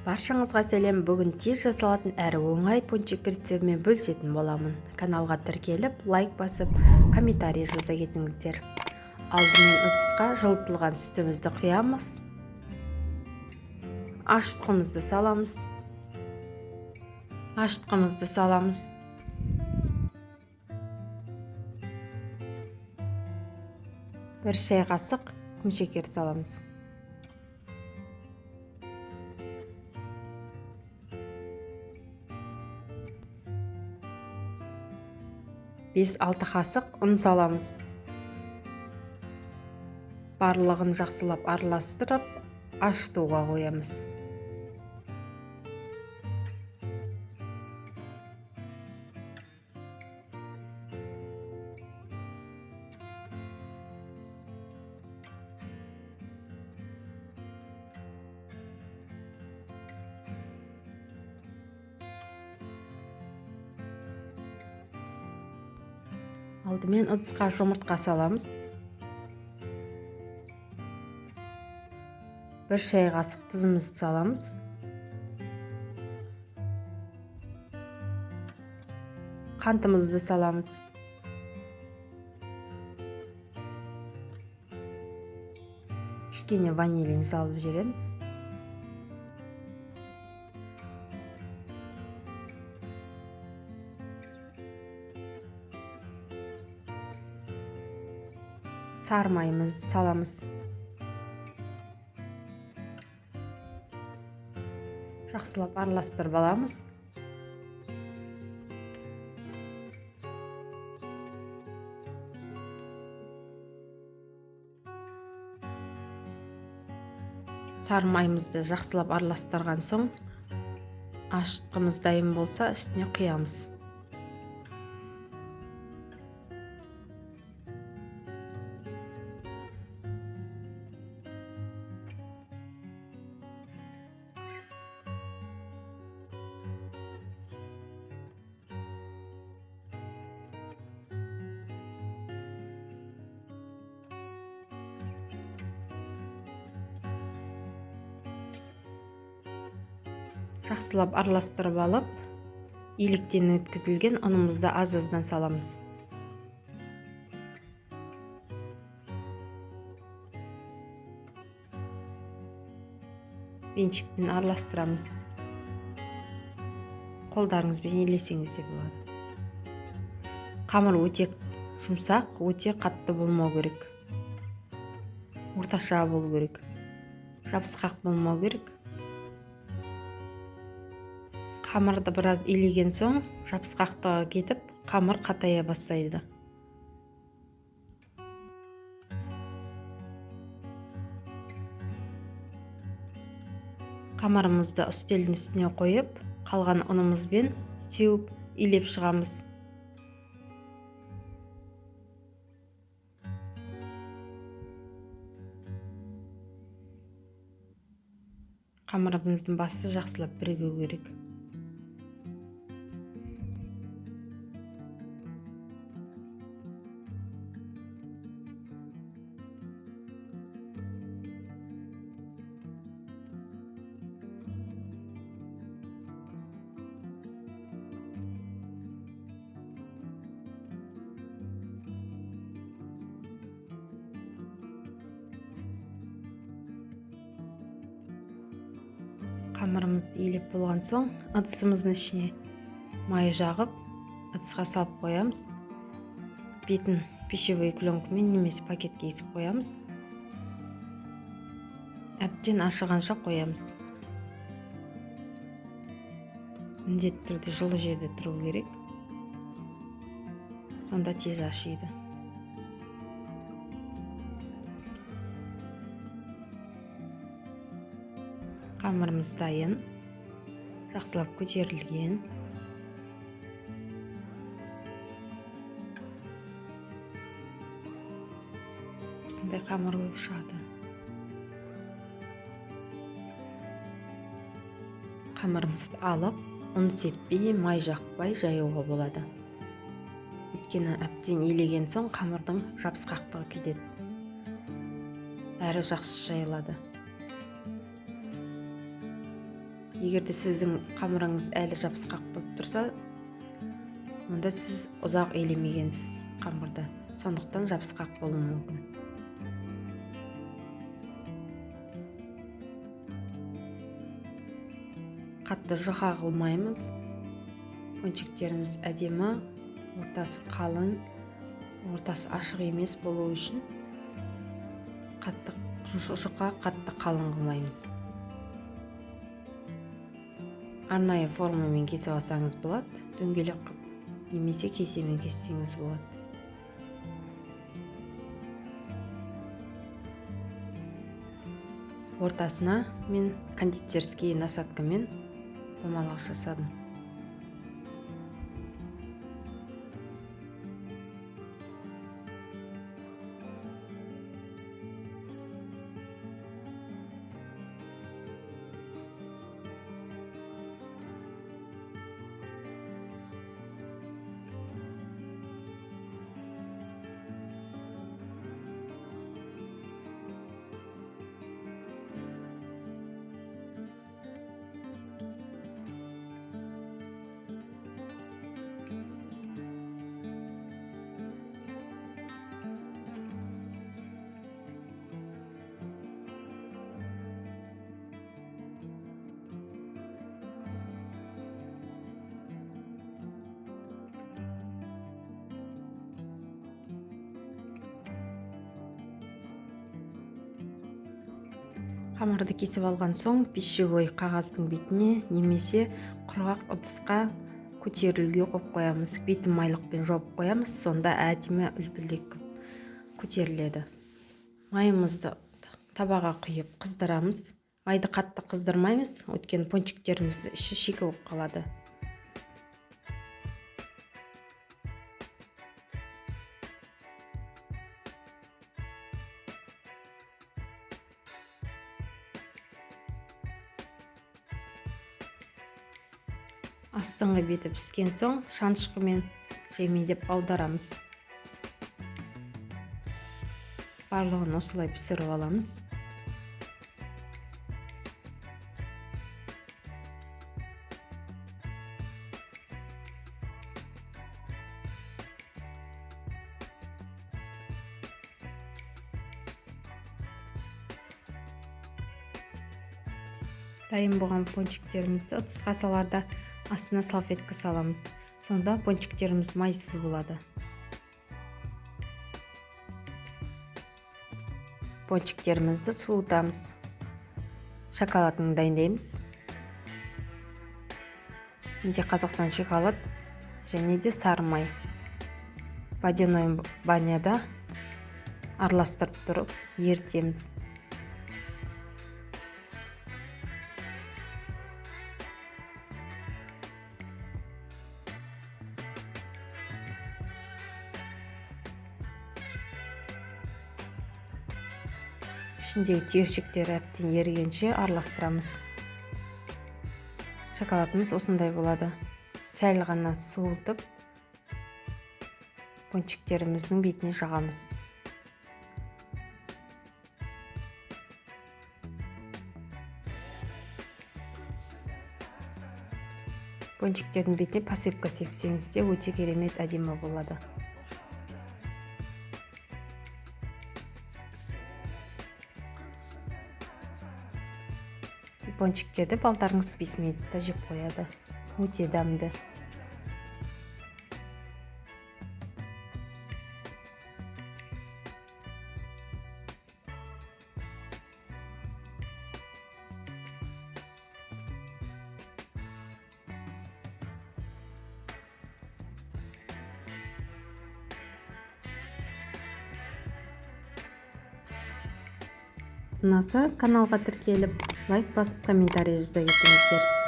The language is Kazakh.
Баршаңызға сәлем. Бүгін тез жасалатын әрі оңай пончик рецептімен бөлісетін боламын. Каналға тіркеліп, лайк басып, комментарий жаза кетіңіздер. Алдымен ыдысқа жылытылған сүтімізді құямыз. Ашытқымызды саламыз. Бір шай қасық құмшекер саламыз. 5-6 қасық ұн саламыз. Барлығын жақсылап араластырып, ашытуға қоямыз. Алдымен ыдысқа жұмыртқа саламыз. 1 шай қасық тұзымызды саламыз. Қантымызды саламыз. Кішкене ванилин салып жібереміз. Сары майымызды саламыз. Жақсылап араластырып аламыз. Сары майымызды жақсылап араластырған соң, ашытқымыз дайын болса, үстіне құямыз. Жақсылап араластырып алып, електен өткізілген ұнымызды аз-аздан саламыз. Венчикпен араластырамыз. Қолдарыңызбен елесеңіз де болады. Қамыр өте жұмсақ, өте қатты болмау керек. Орташа болу керек. Жабысқақ болмау керек. Қамырды біраз илеген соң, жабысқақтығы кетіп, қамыр қатая бастайды. Қамырымызды үстелдің үстіне қойып, қалған ұнымызбен сеуіп, илеп шығамыз. Қамырымыздың басы жақсылап бірігу керек. Қамырымызды илеп болған соң, ыдысымыздың ішіне май жағып, ыдысқа салып қоямыз. Бетін пищевой пленкамен немесе пакетке есіп қоямыз. Әбден ашығанша қоямыз. Міндетті түрде жылы жерде тұру керек. Сонда тез ашиды. Қамырымыз дайын, жақсылап көтерілген. Осындай қамыр болып шығады. Қамырымызды алып, ұн сеппей, май жақпай жаюға болады. Өйткені әбден илеген соң, қамырдың жабысқақтығы кетеді. Әрі жақсы жайылады. Егерде сіздің қамырыңыз әлі жабысқақ болып тұрса, онда сіз ұзақ елемегенсіз қамырды, сондықтан жабысқақ болуы мүмкін. Қатты жұқа қылмаймыз. Пончиктеріміз әдемі, ортасы қалың, ортасы ашық емес болу үшін қатты жұқа, қатты қалың қылмаймыз. Арнайы формамен кесіп алсаңыз болады, дөңгелек қып, немесе кесемен кессеңіз болады. Ортасына мен кондитерский насадкамен домалақ жасадым. Қамырды кесіп алған соң пищевой қағаздың бетіне немесе құрғақ ыдысқа көтерілуге қойып қоямыз. Бетін майлықпен жауып қоямыз, сонда әдемі үлпілдек көтеріледі. Майымызды табаға құйып қыздырамыз. Майды қатты қыздырмаймыз, өйткені пончиктерімізді іші шикі болып қалады. Астыңғы беті піскен соң шанышқымен жемейдеп аударамыз. Барлығын осылай пісіріп аламыз. Дайын болған пончиктерімізді ыдысқа саларда астына салфетка саламыз. Сонда пончиктеріміз майсыз болады. Пончиктерімізді суытамыз. Шоколадын дайындаймыз. Менде Қазақстан шоколад және де сары май. Водяной баняда араластырып тұрып ерітеміз. Ішіндегі түйіршіктер әбден ерігенше араластырамыз. Шоколадымыз осындай болады. Сәл ғана суытып, пончиктеріміздің бетіне жағамыз. Пончиктердің бетіне посыпка сепсеңіз де өте керемет әдемі болады. Пончиктерді балдарыңыз 5 минутта жеп қояды. Өте дәмді. Ұнаса, каналға тіркеліп, лайк басып, комментарий жаза кетіңіздер.